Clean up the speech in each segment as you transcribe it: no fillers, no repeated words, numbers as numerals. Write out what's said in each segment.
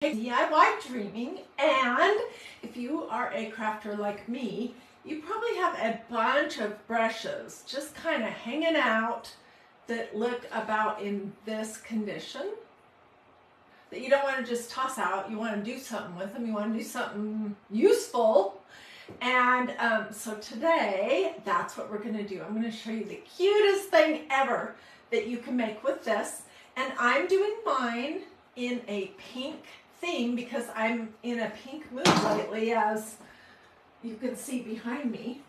DIY dreaming, and if you are a crafter like me, you probably have a bunch of brushes just kind of hanging out that look about in this condition that you don't want to just toss out. You want to do something with them. You want to do something useful. And so today, that's what we're going to do. I'm going to show you the cutest thing ever that you can make with this. And I'm doing mine in a pink theme because I'm in a pink mood lately, as you can see behind me.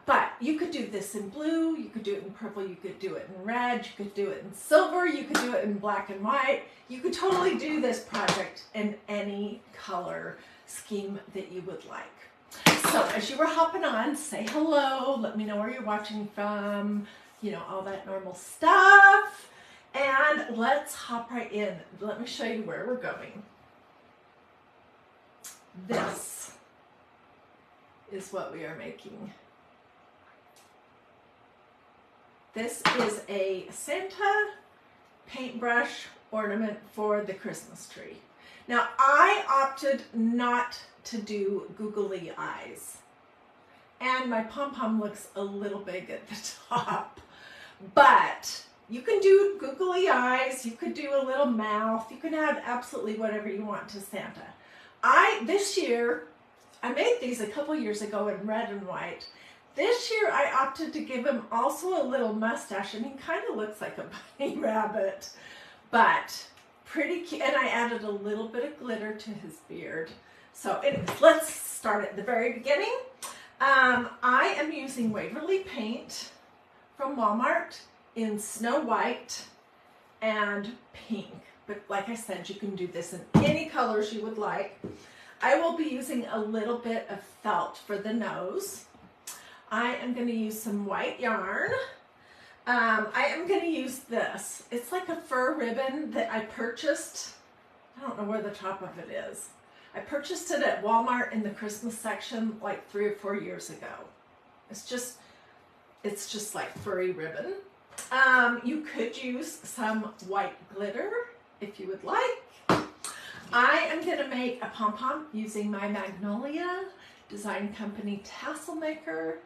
But you could do this in blue, you could do it in purple, you could do it in red, you could do it in silver, you could do it in black and white. You could totally do this project in any color scheme that you would like. So as you were hopping on, say hello, let me know where you're watching from, you know, all that normal stuff. And let's hop right in. Let me show you where we're going. This is what we are making. This is a Santa paintbrush ornament for the Christmas tree. Now, I opted not to do googly eyes, and my pom-pom looks a little big at the top, but you can do googly eyes, you could do a little mouth, you can add absolutely whatever you want to Santa. This year, I made these a couple years ago in red and white. This year I opted to give him also a little mustache, and he kind of looks like a bunny rabbit, but pretty cute. And I added a little bit of glitter to his beard. So anyways, let's start at the very beginning. I am using Waverly paint from Walmart in Snow White and pink. But like I said, you can do this in any colors you would like. I will be using a little bit of felt for the nose. I am going to use some white yarn. I am going to use this. It's like a fur ribbon that I purchased. I don't know where the top of it is. I purchased it at Walmart in the Christmas section like 3 or 4 years ago. It's just like furry ribbon. You could use some white glitter if you would like. I am going to make a pom-pom using my Magnolia Design Company tassel maker.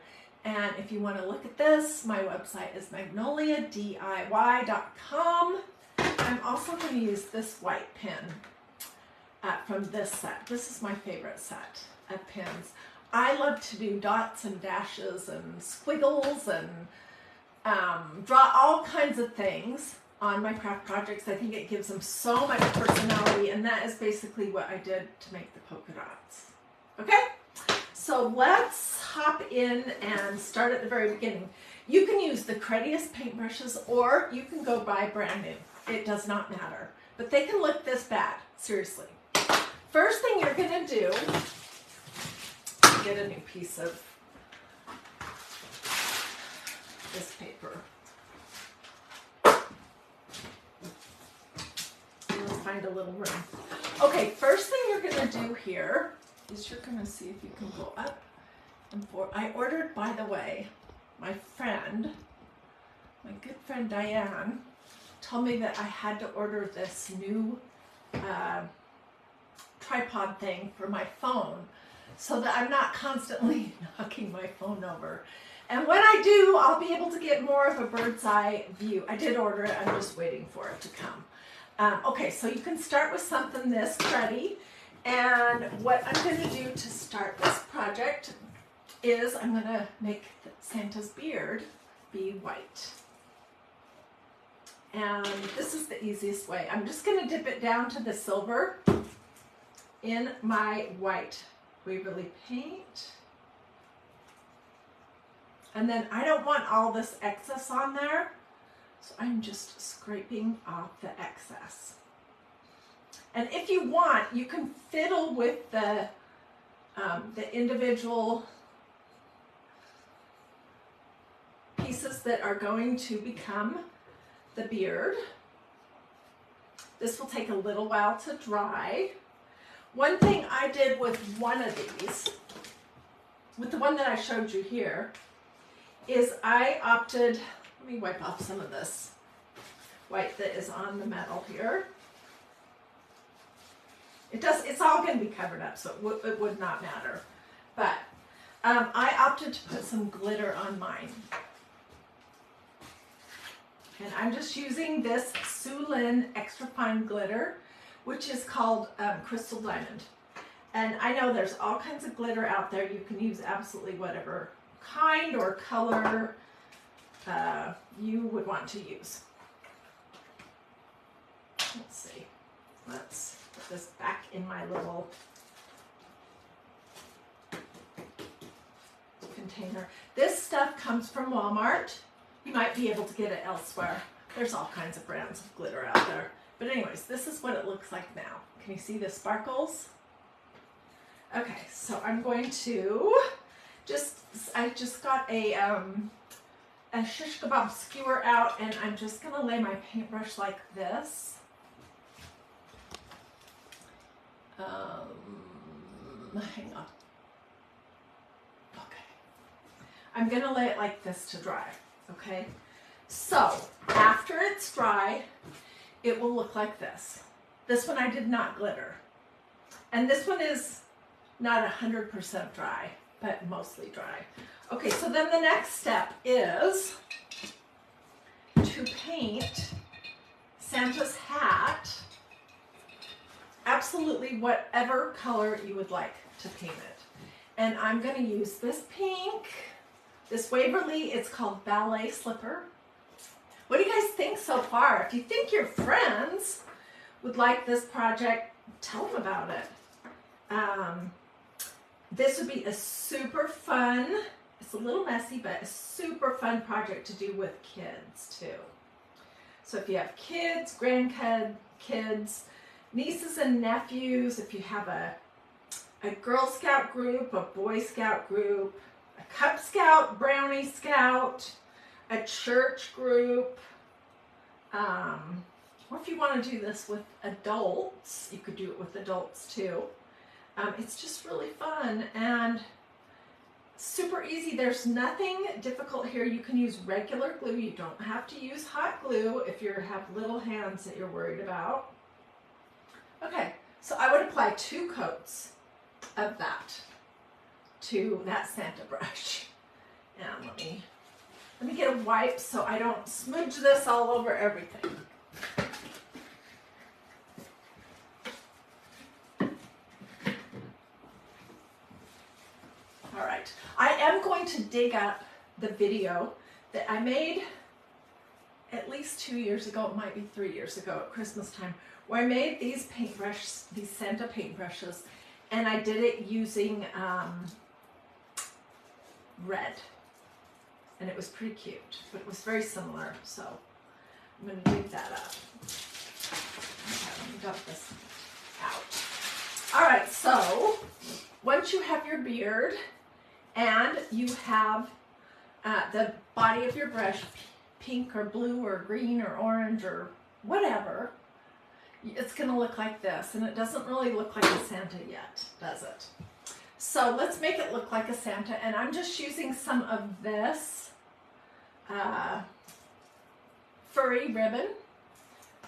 And if you want to look at this, my website is magnoliadiy.com. I'm also going to use this white pin from this set. This is my favorite set of pins. I love to do dots and dashes and squiggles and draw all kinds of things on my craft projects. I think it gives them so much personality, and that is basically what I did to make the polka dots. Okay? So let's hop in and start at the very beginning. You can use the cruddiest paintbrushes, or you can go buy brand new. It does not matter. But they can look this bad, seriously. First thing you're going to do, get a new piece of this paper. Let's find a little room. Okay, first thing you're going to do here is you're going to see if you can go up and forward. I ordered, by the way, my good friend Diane, told me that I had to order this new tripod thing for my phone so that I'm not constantly knocking my phone over. And when I do, I'll be able to get more of a bird's eye view. I did order it, I'm just waiting for it to come. Okay, so you can start with something this pretty. And what I'm going to do to start this project is I'm going to make Santa's beard be white. And this is the easiest way. I'm just going to dip it down to the silver in my white Waverly paint. And then I don't want all this excess on there, so I'm just scraping off the excess. And if you want, you can fiddle with the individual pieces that are going to become the beard. This will take a little while to dry. One thing I did with one of these, with the one that I showed you here, is I opted, let me wipe off some of this white that is on the metal here. It's all going to be covered up, so it would not matter. But I opted to put some glitter on mine. And I'm just using this Sulin extra fine glitter, which is called Crystal Diamond. And I know there's all kinds of glitter out there. You can use absolutely whatever kind or color you would want to use. Let's see. Let's put this back in my little container. This stuff comes from Walmart. You might be able to get it elsewhere. There's all kinds of brands of glitter out there. But anyways, this is what it looks like now. Can you see the sparkles? Okay, so I'm going to I just got a shish kebab skewer out, and I'm just gonna lay my paintbrush like this. Hang on. Okay. I'm gonna lay it like this to dry, okay? So, after it's dry, it will look like this. This one I did not glitter. And this one is not 100% dry, but mostly dry. Okay, so then the next step is to paint Santa's hat absolutely whatever color you would like to paint it. And I'm going to use this pink, this Waverly, it's called Ballet Slipper. What do you guys think so far? If you think your friends would like this project, tell them about it. This would be a super fun, it's a little messy, but a super fun project to do with kids too. So if you have kids, grandkids, nieces and nephews, if you have a Girl Scout group, a Boy Scout group, a Cub Scout, Brownie Scout, a church group, or if you want to do this with adults, you could do it with adults too. It's just really fun and super easy. There's nothing difficult here. You can use regular glue. You don't have to use hot glue if you have little hands that you're worried about. Okay, so I would apply 2 coats of that to that Santa brush. And let me get a wipe so I don't smudge this all over everything. All right, I am going to dig up the video that I made at least 2 years ago, it might be 3 years ago at Christmas time, where I made these these Santa paintbrushes, and I did it using red. And it was pretty cute, but it was very similar, so I'm going to dig that up. Okay, let me dump this out. All right, so once you have your beard and you have the body of your brush pink or blue or green or orange or whatever, it's going to look like this, and it doesn't really look like a Santa yet, does it? So let's make it look like a Santa, and I'm just using some of this furry ribbon,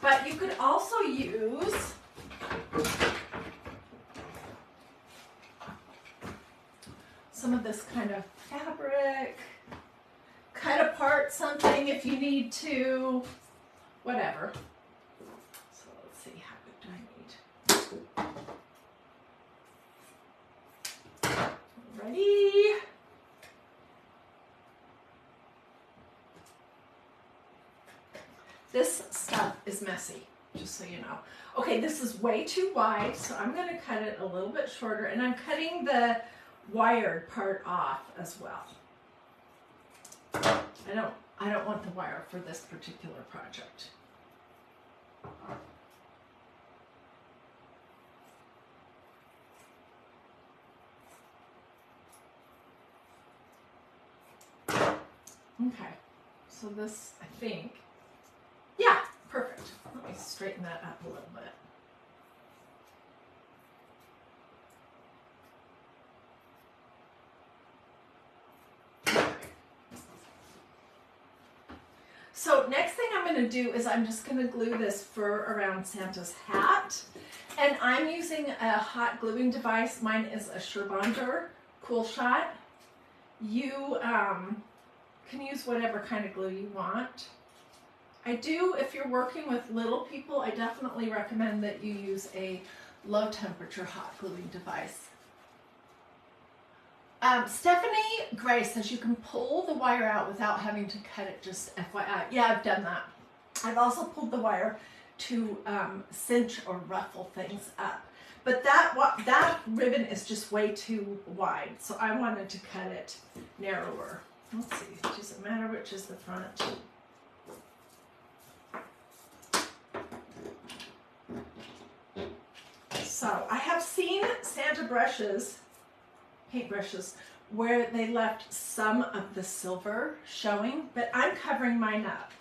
but you could also use some of this kind of fabric, cut apart something if you need to, whatever. So let's see, how big do I need? Ready? This stuff is messy, just so you know. Okay, this is way too wide, so I'm going to cut it a little bit shorter, and I'm cutting the wired part off as well. I don't want the wire for this particular project. Okay, so this, I think, yeah, perfect. Let me straighten that up a little bit. So next thing I'm going to do is I'm just going to glue this fur around Santa's hat. And I'm using a hot gluing device. Mine is a Surebonder Cool Shot. You can use whatever kind of glue you want. I do, if you're working with little people, I definitely recommend that you use a low temperature hot gluing device. Stephanie Gray says you can pull the wire out without having to cut it, just FYI. Yeah, I've done that. I've also pulled the wire to cinch or ruffle things up. But that ribbon is just way too wide, so I wanted to cut it narrower. Let's see, does it matter which is the front? So I have seen Santa brushes, paintbrushes, where they left some of the silver showing, but I'm covering mine up.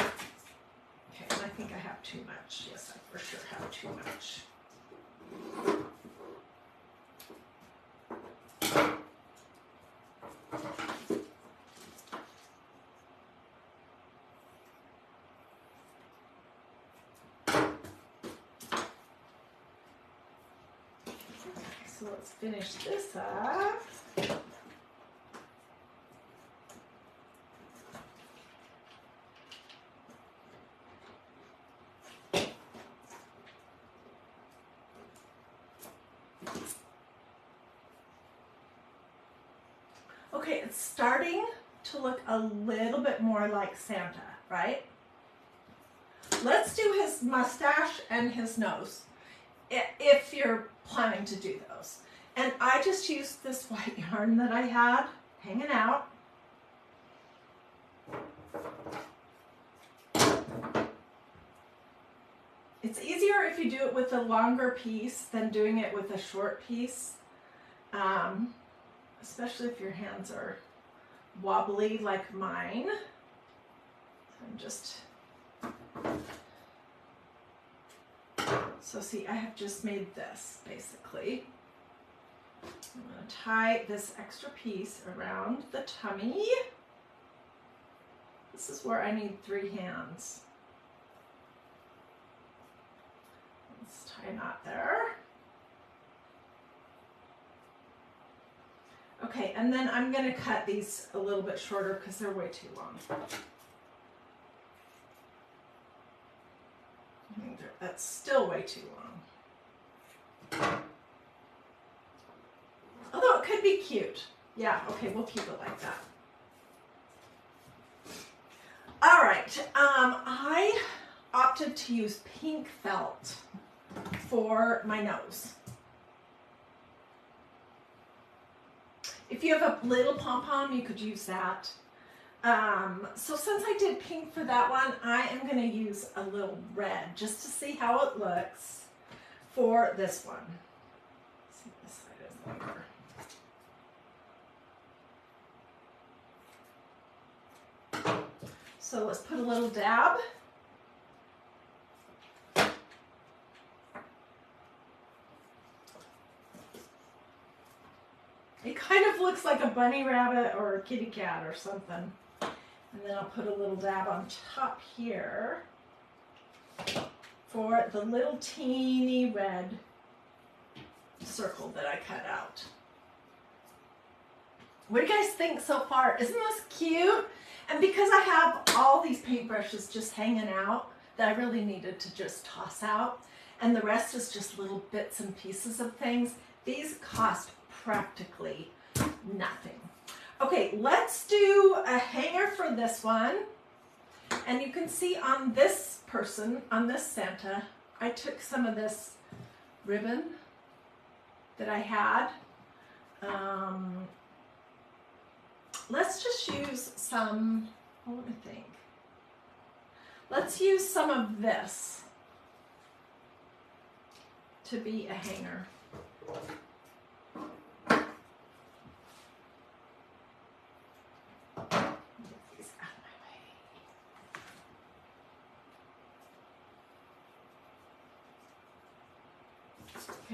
Okay, and I think I have too much. Yes, I for sure have too much. So let's finish this up. Okay, it's starting to look a little bit more like Santa, right? Let's do his mustache and his nose, if you're planning to do those. And I just used this white yarn that I had hanging out. It's easier if you do it with a longer piece than doing it with a short piece, especially if your hands are wobbly like mine. I'm just... So see, I have just made this, basically. I'm going to tie this extra piece around the tummy. This is where I need 3 hands. Let's tie a knot there. Okay, and then I'm going to cut these a little bit shorter because they're way too long. That's still way too long. Although it could be cute. Yeah, okay, we'll keep it like that. All right, I opted to use pink felt for my nose. If you have a little pom-pom, you could use that. So since I did pink for that one, I am going to use a little red just to see how it looks for this one. Let's see, this side is longer. So let's put a little dab. It kind of looks like a bunny rabbit or a kitty cat or something. And then I'll put a little dab on top here for the little teeny red circle that I cut out. What do you guys think so far? Isn't this cute? And because I have all these paintbrushes just hanging out that I really needed to just toss out, and the rest is just little bits and pieces of things, these cost practically nothing. Okay, let's do a hanger for this one. And you can see on this person, on this Santa, I took some of this ribbon that I had. Let's just use some, well, let me think. Let's use some of this to be a hanger.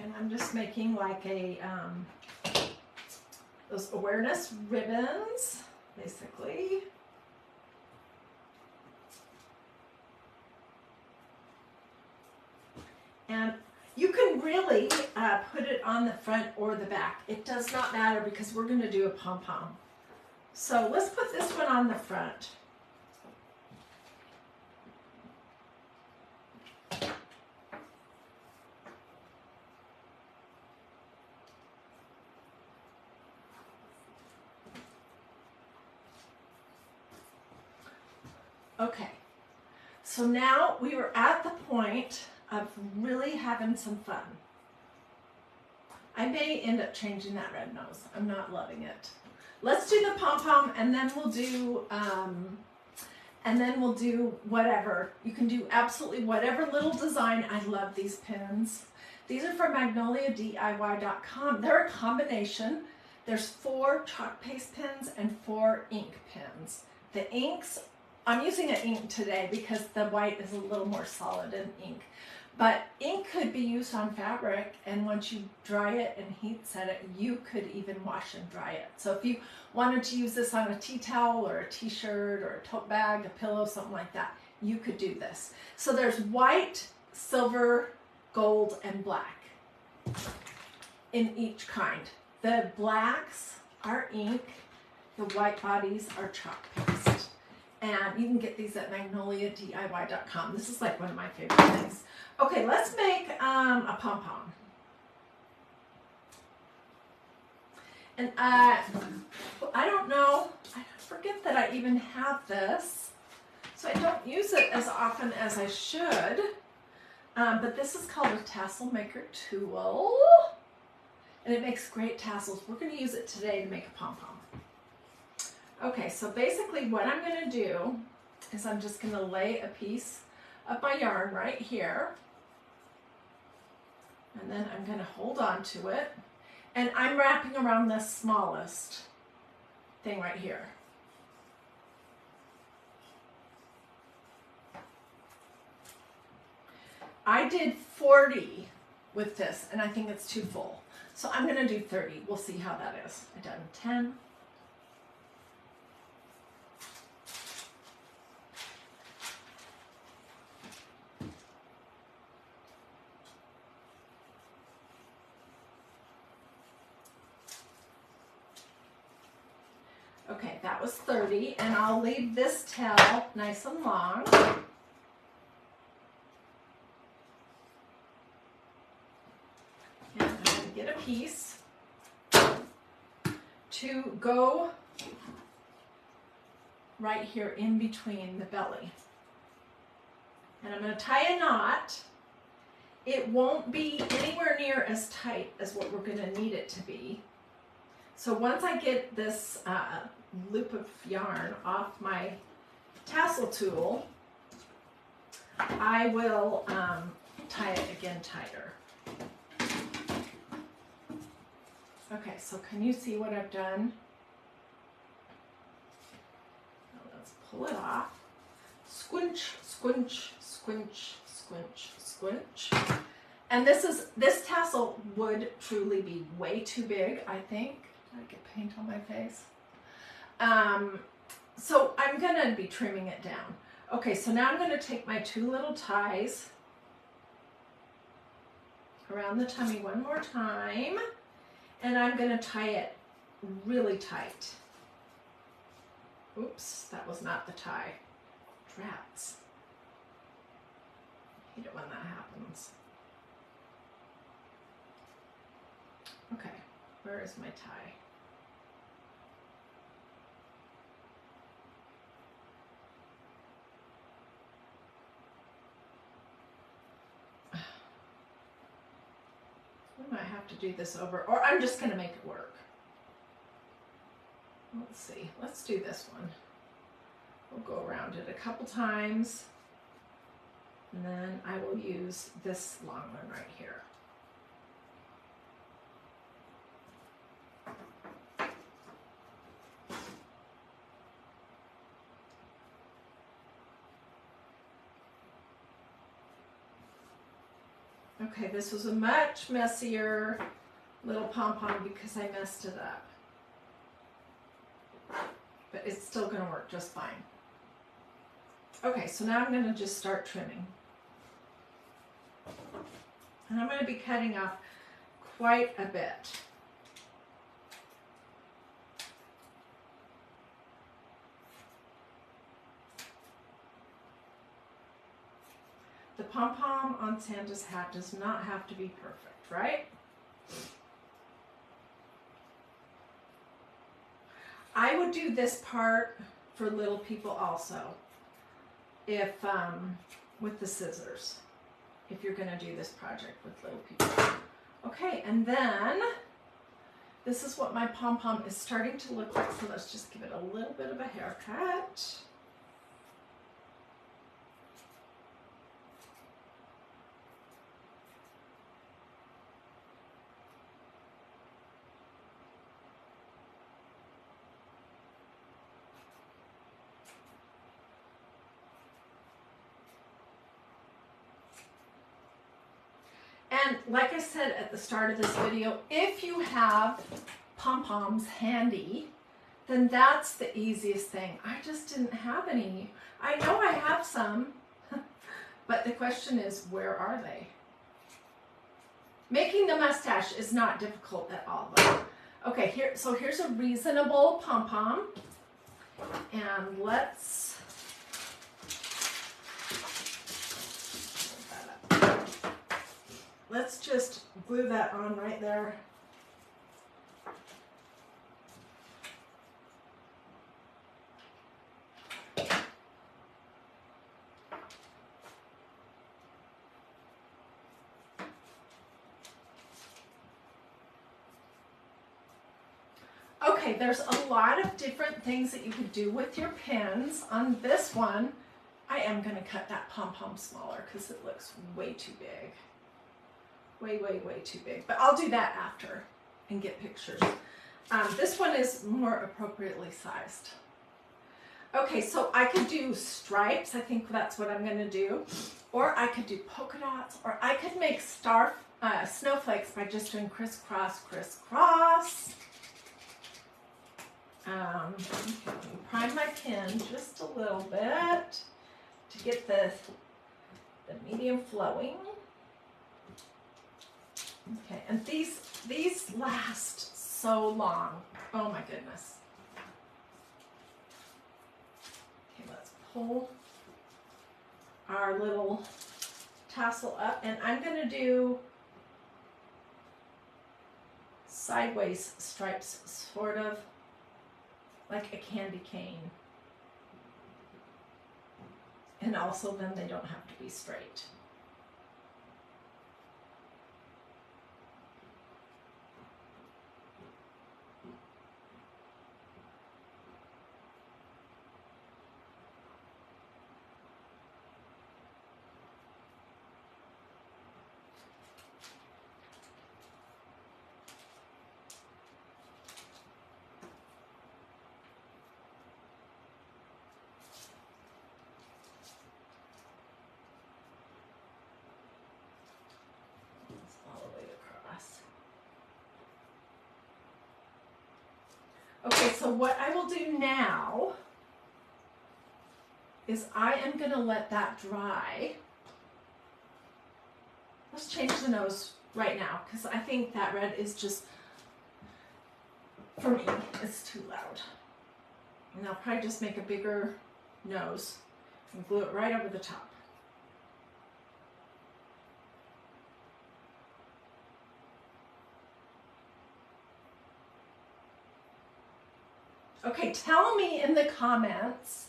And I'm just making like a, those awareness ribbons, basically. And you can really put it on the front or the back. It does not matter because we're going to do a pom-pom. So let's put this one on the front. Okay, so now we were at the point of really having some fun. I may end up changing that red nose. I'm not loving it. Let's do the pom-pom and then we'll do whatever. You can do absolutely whatever little design. I love these pins. These are from MagnoliaDIY.com. They're a combination. There's 4 chalk paste pins and 4 ink pins. The inks, I'm using an ink today because the white is a little more solid in ink. But ink could be used on fabric, and once you dry it and heat set it, you could even wash and dry it. So if you wanted to use this on a tea towel or a t-shirt or a tote bag, a pillow, something like that, you could do this. So there's white, silver, gold, and black in each kind. The blacks are ink, the white bodies are chalk paste. And you can get these at MagnoliaDIY.com. This is like one of my favorite things. Okay, let's make a pom-pom. And I don't know, I forget that I even have this. So I don't use it as often as I should. But this is called a tassel maker tool. And it makes great tassels. We're going to use it today to make a pom-pom. Okay, so basically what I'm going to do is I'm just going to lay a piece of my yarn right here. And then I'm going to hold on to it. And I'm wrapping around the smallest thing right here. I did 40 with this, and I think it's too full. So I'm going to do 30. We'll see how that is. I've done 10. Okay, that was 30, and I'll leave this tail nice and long. And I'm going to get a piece to go right here in between the belly. And I'm going to tie a knot. It won't be anywhere near as tight as what we're going to need it to be. So once I get this loop of yarn off my tassel tool, I will tie it again tighter. Okay, so can you see what I've done? Now let's pull it off. Squinch, squinch, squinch, squinch, squinch. And this tassel would truly be way too big, I think. Did I get paint on my face? So I'm gonna be trimming it down. Okay, so now I'm gonna take my 2 little ties around the tummy one more time, and I'm gonna tie it really tight. Oops, that was not the tie. Drats. I hate it when that happens. Okay, where is my tie? We might have to do this over, or I'm just going to make it work. Let's see. Let's do this one. We'll go around it a couple times, and then I will use this long one right here. Okay, this was a much messier little pom-pom because I messed it up. But it's still going to work just fine. Okay, so now I'm going to just start trimming. And I'm going to be cutting off quite a bit. The pom-pom on Santa's hat does not have to be perfect, right? I would do this part for little people also, if with the scissors, if you're going to do this project with little people. Okay, and then this is what my pom-pom is starting to look like, so let's just give it a little bit of a haircut. And like I said at the start of this video, if you have pom-poms handy, then that's the easiest thing. I just didn't have any. I know I have some, but the question is, where are they? Making the mustache is not difficult at all, though. Okay, so here's a reasonable pom-pom, and let's just glue that on right there. Okay, there's a lot of different things that you could do with your pins. On this one, I am going to cut that pom-pom smaller because it looks way too big. Way, way, way too big. But I'll do that after and get pictures. This one is more appropriately sized. Okay, so I could do stripes. I think that's what I'm going to do. Or I could do polka dots. Or I could make snowflakes by just doing crisscross, crisscross. Okay, let me prime my pin just a little bit to get the medium flowing. Okay, and these last so long. Oh my goodness. Okay, let's pull our little tassel up, and I'm going to do sideways stripes, sort of like a candy cane. And also then they don't have to be straight. Okay, so what I will do now is I am going to let that dry. Let's change the nose right now because I think that red is just, for me, it's too loud. And I'll probably just make a bigger nose and glue it right over the top. Okay, tell me in the comments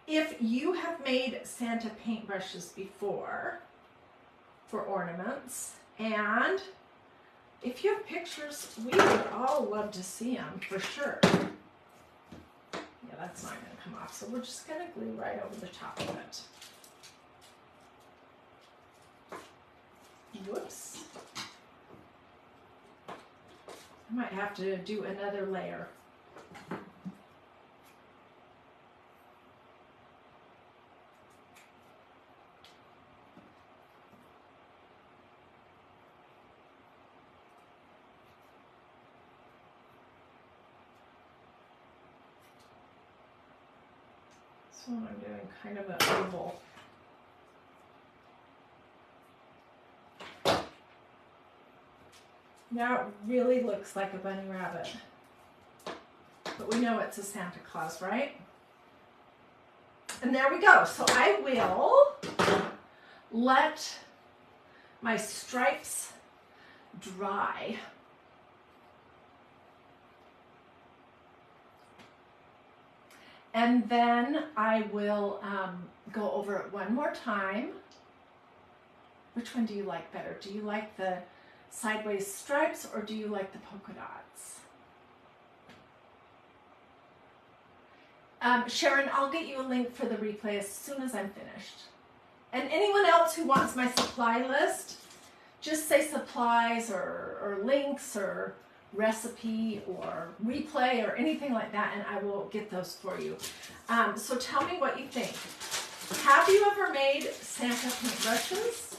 if you have made Santa paintbrushes before for ornaments, and if you have pictures, we would all love to see them for sure. Yeah, that's not going to come off, so we're just going to glue right over the top of it. Whoops. I might have to do another layer. So I'm doing kind of an oval. Now it really looks like a bunny rabbit. But we know it's a Santa Claus, right? And there we go. So I will let my stripes dry. And then I will go over it one more time. Which one do you like better? Do you like the sideways stripes or do you like the polka dots? Sharon, I'll get you a link for the replay as soon as I'm finished. And anyone else who wants my supply list, just say supplies or links or recipe or replay or anything like that, and I will get those for you. So tell me what you think. Have you ever made Santa paintbrushes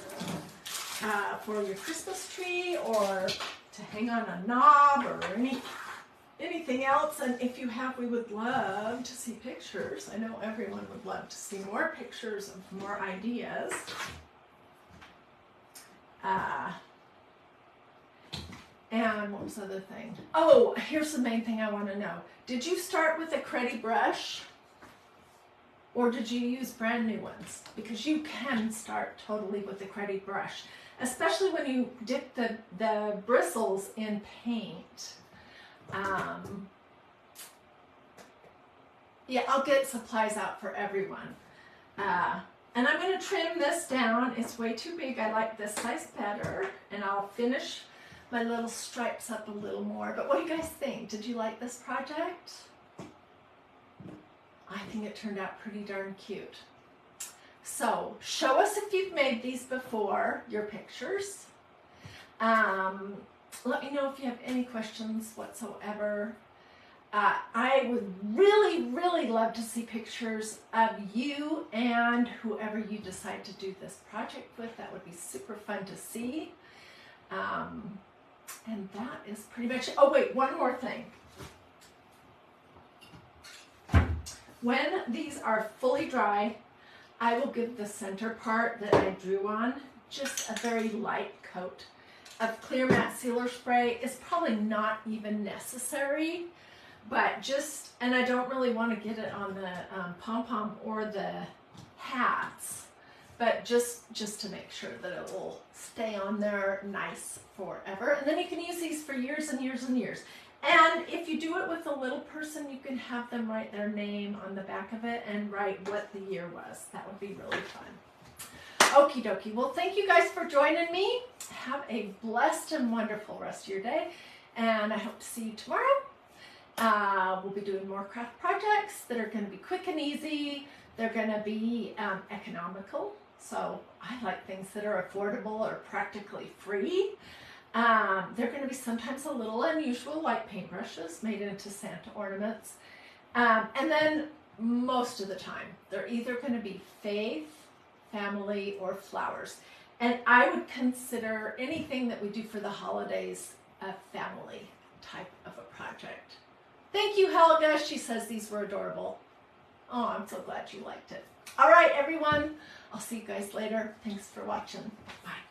for your Christmas tree or to hang on a knob or anything else? And if you have, we would love to see pictures. I know everyone would love to see more pictures of more ideas. And what was the other thing? Oh, here's the main thing I want to know. Did you start with a Hiedi brush or did you use brand new ones? Because you can start totally with the Hiedi brush, especially when you dip the bristles in paint. Yeah, I'll get supplies out for everyone. And I'm going to trim this down. It's way too big. I like this size better. And I'll finish my little stripes up a little more. But what do you guys think? Did you like this project? I think it turned out pretty darn cute. So show us if you've made these before, your pictures. Let me know if you have any questions whatsoever. I would really, really love to see pictures of you and whoever you decide to do this project with. That would be super fun to see. And that is pretty much it. Oh wait, one more thing. When these are fully dry, I will give the center part that I drew on just a very light coat of clear matte sealer spray. It's probably not even necessary, but just, and I don't really want to get it on the pom-pom or the hats, but just to make sure that it will stay on there nice forever. And then you can use these for years and years and years. And if you do it with a little person, you can have them write their name on the back of it and write what the year was. That would be really fun. Okie dokie. Well, thank you guys for joining me. Have a blessed and wonderful rest of your day. And I hope to see you tomorrow. We'll be doing more craft projects that are going to be quick and easy. They're going to be economical. So I like things that are affordable or practically free. They're going to be sometimes a little unusual, like paintbrushes made into Santa ornaments. And then most of the time, they're either going to be faith, family, or flowers. And I would consider anything that we do for the holidays a family type of a project. Thank you, Helga. She says these were adorable. Oh, I'm so glad you liked it. All right, everyone. I'll see you guys later. Thanks for watching. Bye.